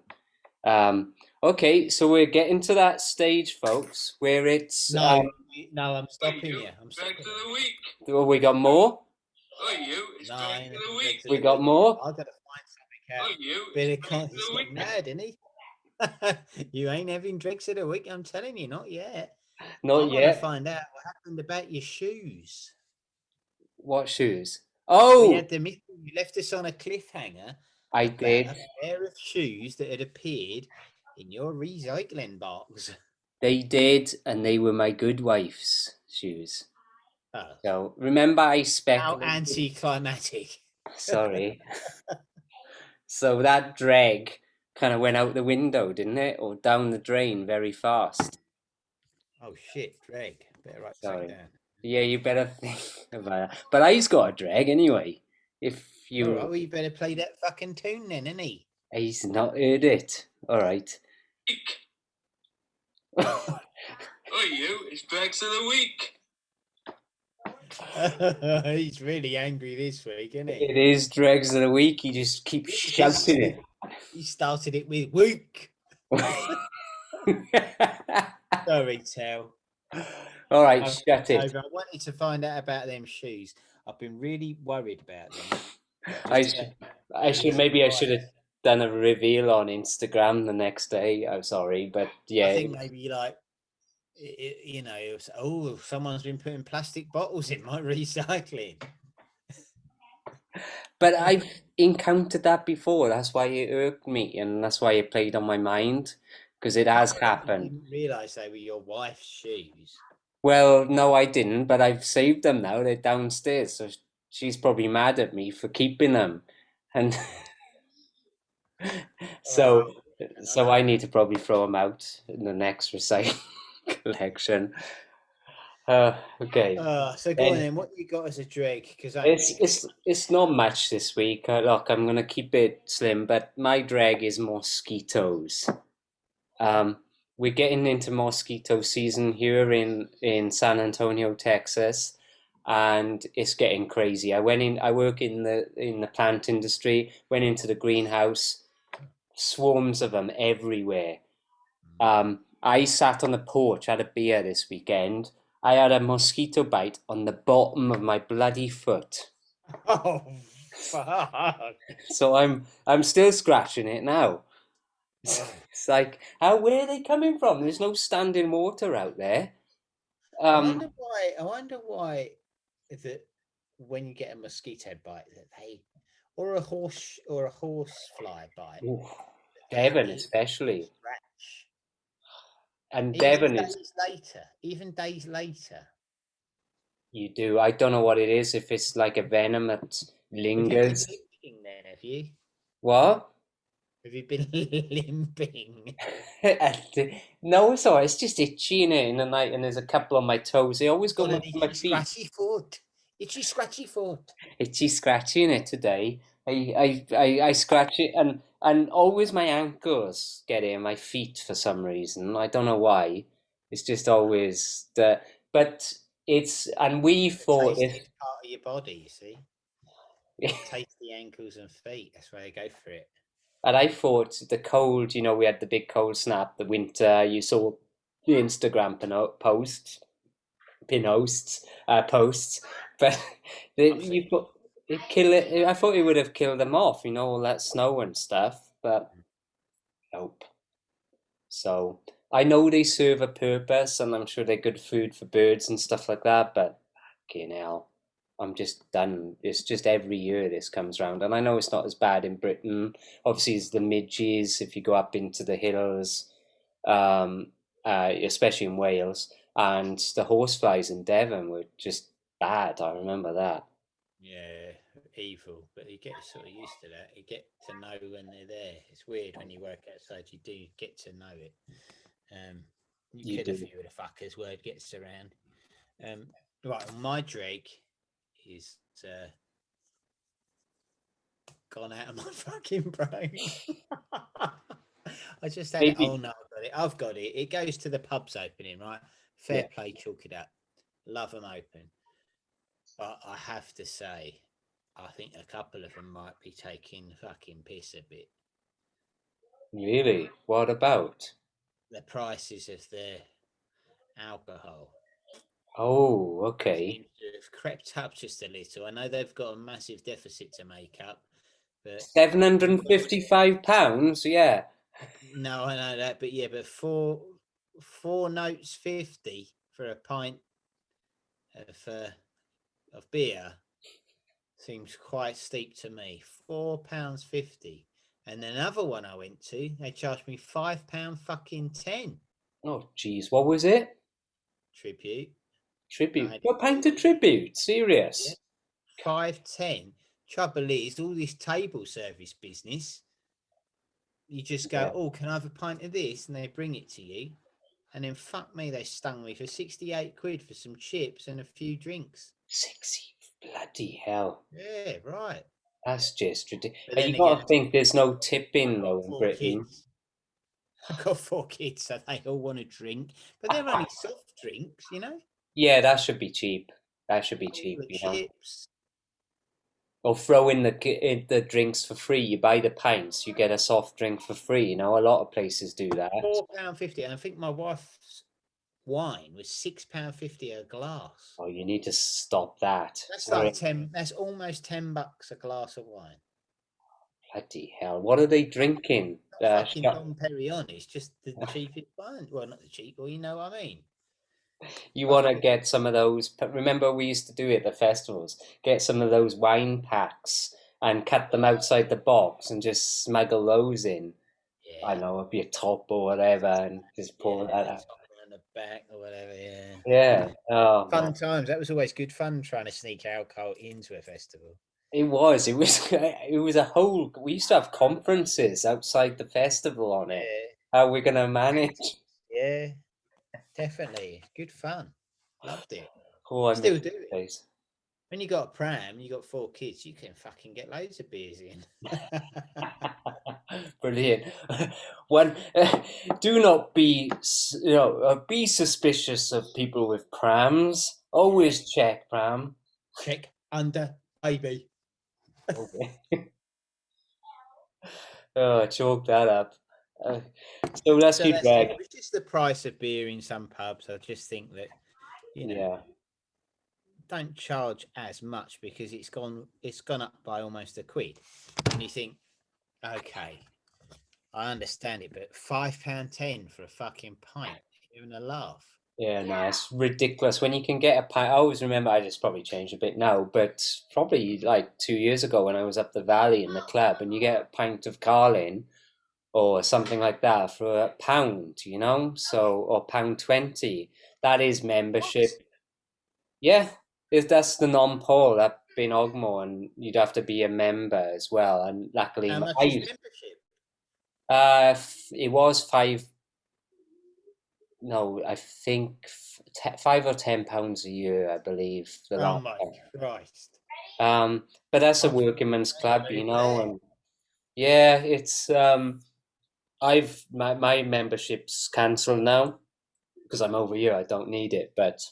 Okay, so we're getting to that stage, folks, where it's No, no, I'm Hey stopping you, you. I'm Dregs stopping of you. the week. oh, we got more. Hey you, it's No, I Dregs ain't of the having week. drinks of We the got week. more. I've got to find something out. Hey you, But it's it Dregs can't, of he's the got week. mad, isn't he? You ain't having drinks of the week. I'm telling you, not yet. I Not want to yet. find out what happened about your shoes. What shoes? We Oh, had the mystery. You left us on a cliffhanger I about did. a pair of shoes that had appeared in your recycling box. They did, and they were my good wife's shoes. Oh, So remember, I how speculated. anticlimactic. Sorry. So that drag kind of went out the window, didn't it? Or down the drain very fast. Oh, shit, Greg. Better write something Sorry. down. Yeah, you better think about that. But I's got a drag anyway. If All right, you, well, you better play that fucking tune then, innit? he's not heard it. All right. Week. Hey you, it's Dregs of the week. He's really angry this week, isn't he? It is dregs of the week. He just keeps shouting it. He started it with week. Sorry, Tell. All right, I've shut it. over. I wanted to find out about them shoes. I've been really worried about them. I Just should, I early should maybe I should surprise. have done a reveal on Instagram the next day. I'm sorry, but I yeah, think maybe like you know, it was, oh, someone's been putting plastic bottles in my recycling. but I've encountered that before. That's why it irked me, and that's why it played on my mind. because it has I happened. didn't realise they were your wife's shoes. Well, no, I didn't, but I've saved them now. They're downstairs, so she's probably mad at me for keeping them. And so, so I need to probably throw them out in the next recycling collection. Okay. So go on then. What you got as a drag? Because It's not much this week. Look, I'm gonna keep it slim, but my drag is mosquitoes. We're getting into mosquito season here in San Antonio, Texas, and it's getting crazy. I work in the plant industry, went into the greenhouse, swarms of them everywhere. I sat on the porch, had a beer this weekend. I had a mosquito bite on the bottom of my bloody foot. Oh fuck! So I'm still scratching it now. Oh. It's like, where are they coming from? There's no standing water out there. I wonder why. I wonder why that when you get a mosquito bite that they, or a horse fly bite, Ooh, they Devon eat especially. scratch. And Even Devon is, days later. you do. I don't know what it is, if it's like a venom that Have you been lingers. limping then? Have you? What? Have you been limping? No, it's all right. It's just itchy in the night, and there's a couple on my toes. They always go Got on an my itchy, feet. scratchy foot. Itchy, scratchy foot. Itchy scratchy in it today. I scratch it, and always my ankles get it in my feet for some reason. I don't know why. It's just always but and we The thought tastiest part of your body, you see. Tasty ankles and feet. That's why I go for it. and I thought the cold, we had the big cold snap, the winter, you saw the Instagram posts, but you thought I thought it would have killed them off, all that snow and stuff, but nope. So I know they serve a purpose, and I'm sure they're good food for birds and stuff like that, but fucking hell, I'm just done. It's just every year this comes round, and I know it's not as bad in Britain. Obviously, it's the midges if you go up into the hills, especially in Wales, and the horseflies in Devon were just bad. I remember that. Yeah, evil. But you get sort of used to that. You get to know when they're there. It's weird when you work outside. You do get to know it. You kill a few of the fuckers. Word gets around. Right, my drag is gone out of my fucking brain. I just had it. Oh no, I've got it. It goes to the pubs opening, right? Fair play, chalk it up. Love them open. But I have to say, I think a couple of them might be taking fucking piss a bit. Really? What about? The prices of their alcohol. Oh, okay. Seems to have crept up just a little. I know they've got a massive deficit to make up, but £755, yeah. No, I know that, but yeah, but four notes 50 for a pint of beer seems quite steep to me. £4.50. And another one I went to, they charged me £5 fucking 10. Oh, geez, what was it? Tribute. What pint of tribute? Serious? Yeah. 5.10. Trouble is, all this table service business, you just go, oh, can I have a pint of this? And they bring it to you. And then fuck me, they stung me for 68 quid for some chips and a few drinks. 60 bloody hell. Yeah, right. That's just ridiculous. But you got to think there's no tipping though in Britain. I've got 4 kids, so they all want to drink. But they're only soft drinks, Yeah, that should be cheap. That should be cheap, chips. Or throw in the drinks for free. You buy the pints, you get a soft drink for free. A lot of places do that. £4.50, and I think my wife's wine was £6.50 a glass. Oh, you need to stop that. That's like 10. That's almost $10 a glass of wine. Bloody hell! What are they drinking? Fucking Dom Perignon. It's just the cheapest wine. Well, not the cheap, well, you know what I mean. You want to get some of those. Remember, we used to do it at the festivals. Get some of those wine packs and cut them outside the box and just smuggle those in. Yeah, Yeah. I don't know, it'd be a top or whatever, and just pour Yeah, that the out. top and the back or whatever. Yeah. Yeah. Oh, Fun man. times. That was always good fun trying to sneak alcohol into a festival. It was. It was a whole. We used to have conferences outside the festival on it. Yeah. How we're gonna manage? Yeah, definitely. Good fun. Loved it. Oh, I Still miss do those it. days. When you got a pram, you got 4 kids, you can fucking get loads of beers in. Brilliant. One, do not be, be suspicious of people with prams. Always check pram. Check under baby. Okay. Oh, I choked that up. Uh, so let's So keep that's it. Greg. It was just the price of beer in some pubs. I just think that, you know, Yeah. don't charge as much because it's gone up by almost £1. And you think, okay, I understand it, but £5.10 for a fucking pint, even a laugh. Yeah, no, it's ridiculous. When you can get a pint, I always remember, I just probably changed a bit now, but probably like 2 years ago when I was up the valley in the club, and you get a pint of Carlin or something like that for £1, so, or £1.20. That is membership. Yeah, that's the non-poll up in Ogmore, and you'd have to be a member as well. And luckily, How much I is used, membership? it was five. No, I think £5 or £10 a year, I believe, the Oh last my time. Christ. But that's a Oh, workingman's club, very fair. and yeah, it's my membership's cancelled now because I'm over here. I don't need it, but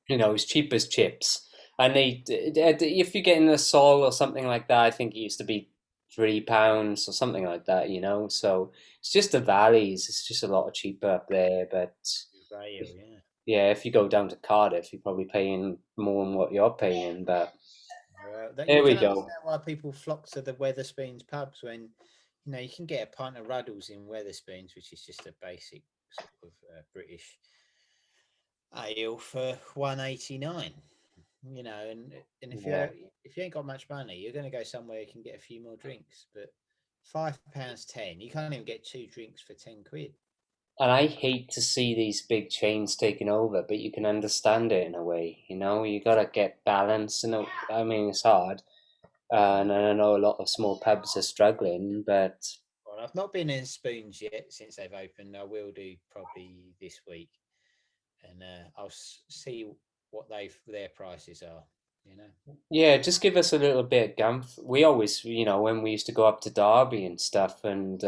it's cheap as chips. And if you're getting a sol or something like that, I think it used to be £3 or something like that, So it's just the valleys. It's just a lot cheaper up there. But Rail, yeah. yeah, if you go down to Cardiff, you're probably paying more than what you're paying. But Well, there you we can go. understand why people flock to the Weatherspoons pubs when you can get a pint of Ruddles in Weatherspoons, which is just a basic sort of British ale for £1.89. And Yeah. if you ain't got much money, you're going to go somewhere you can get a few more drinks. But £5.10, you can't even get 2 drinks for £10. And I hate to see these big chains taking over, but you can understand it in a way. You gotta get balance. I mean, it's hard. And I know a lot of small pubs are struggling, but Well, I've not been in Spoons yet since they've opened. I will do probably this week, and I'll see what their prices are. yeah, just give us a little bit of gumph. We always, when we used to go up to Derby and stuff, and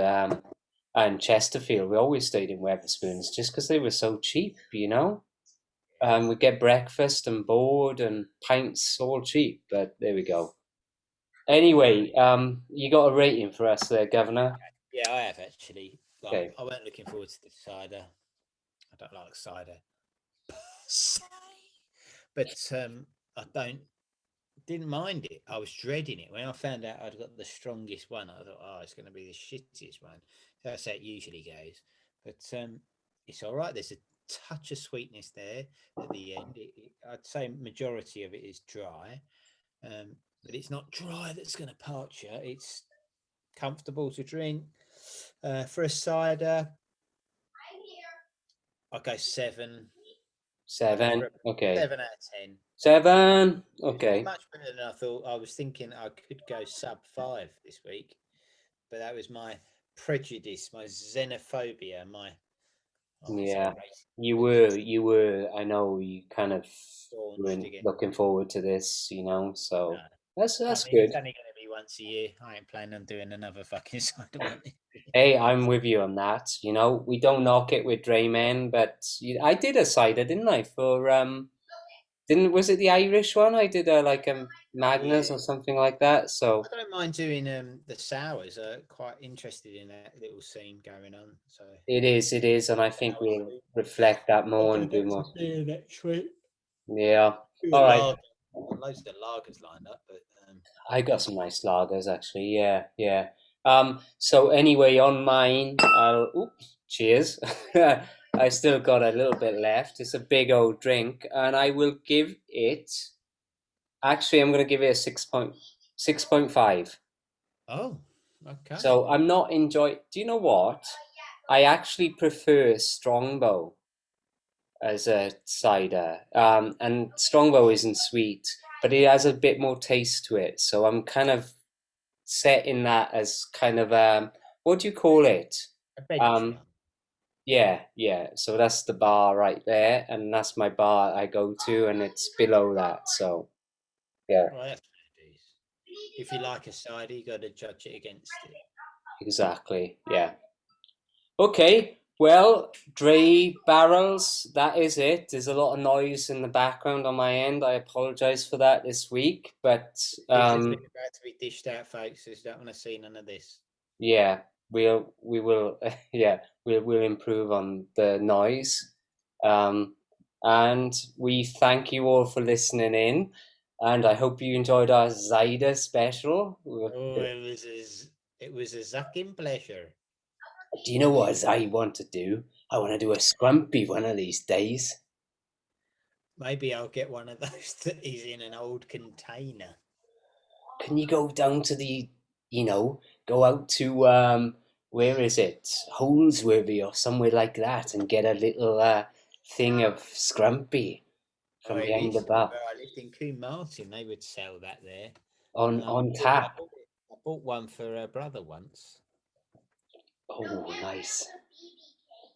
Chesterfield, we always stayed in Wetherspoons just because they were so cheap. We get breakfast and board and pints all cheap, but there we go. Anyway, you got a rating for us there, Governor? Yeah, I have actually. Okay. I weren't looking forward to the cider. I don't like cider, but I didn't mind it. I was dreading it when I found out I'd got the strongest one. I thought, oh, it's going to be the shittiest one. That's how it usually goes. But it's all right. There's a touch of sweetness there at the end. I'd say majority of it is dry, but it's not dry that's going to parch you. It's comfortable to drink. For a cider, I'll go 7. 7. Okay. 7 out of 10. 7. Okay. Much better than I thought. I was thinking I could go sub 5 this week, but that was my prejudice, my xenophobia, my Yeah. You were. I know you kind of were looking forward to this, so that's good. It's only going to be once a year. I ain't planning on doing another fucking cider one. Hey, I'm with you on that. We don't knock it with DrayMen, but I did a cider, didn't I? Was it the Irish one? I did a Magnus or something like that. So I don't mind doing the sours. Quite interested in that little scene going on. So it is, and I think we'll reflect that more and do more. Next week. Yeah. All right. Loads of lagers lined up, but I got some nice lagers actually. Yeah. So anyway, on mine, cheers. I still got a little bit left. It's a big old drink, and I will give it. Actually, I'm going to give it a 6.5. Oh, Okay. So I'm not enjoy. Do you know what? I actually prefer Strongbow as a cider. And Strongbow isn't sweet, but it has a bit more taste to it. So I'm kind of setting that as kind of what do you call it? A benchmark. Yeah. So that's the bar right there, and that's my bar I go to, and it's below that. So yeah, Well, that's fair dues. If you like a cider, you got to judge it against it. exactly. Yeah. Okay. Well, Dre barrels, that is it. There's a lot of noise in the background on my end. I apologize for that this week, but This is about to be dished out, folks. So you don't want to see none of this. yeah, we will yeah, we'll improve on the noise. And we thank you all for listening in, and I hope you enjoyed our Zider special. Oh, it was a zucking pleasure. Do you know what I want to do? I want to do a scrumpy one of these days. Maybe I'll get one of those that is in an old container. Can you go down to go out to where is it? Holmesworthy or somewhere like that and get a little thing of scrumpy from behind the bar Where I lived in Coombe Martin, they would sell that there. on tap. I bought one for a brother once. Oh, nice.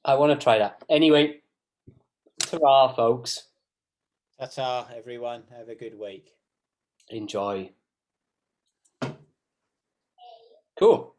I want to try that. Anyway, ta-ra, folks. Ta-ta, everyone. Have a good week. Enjoy. Cool.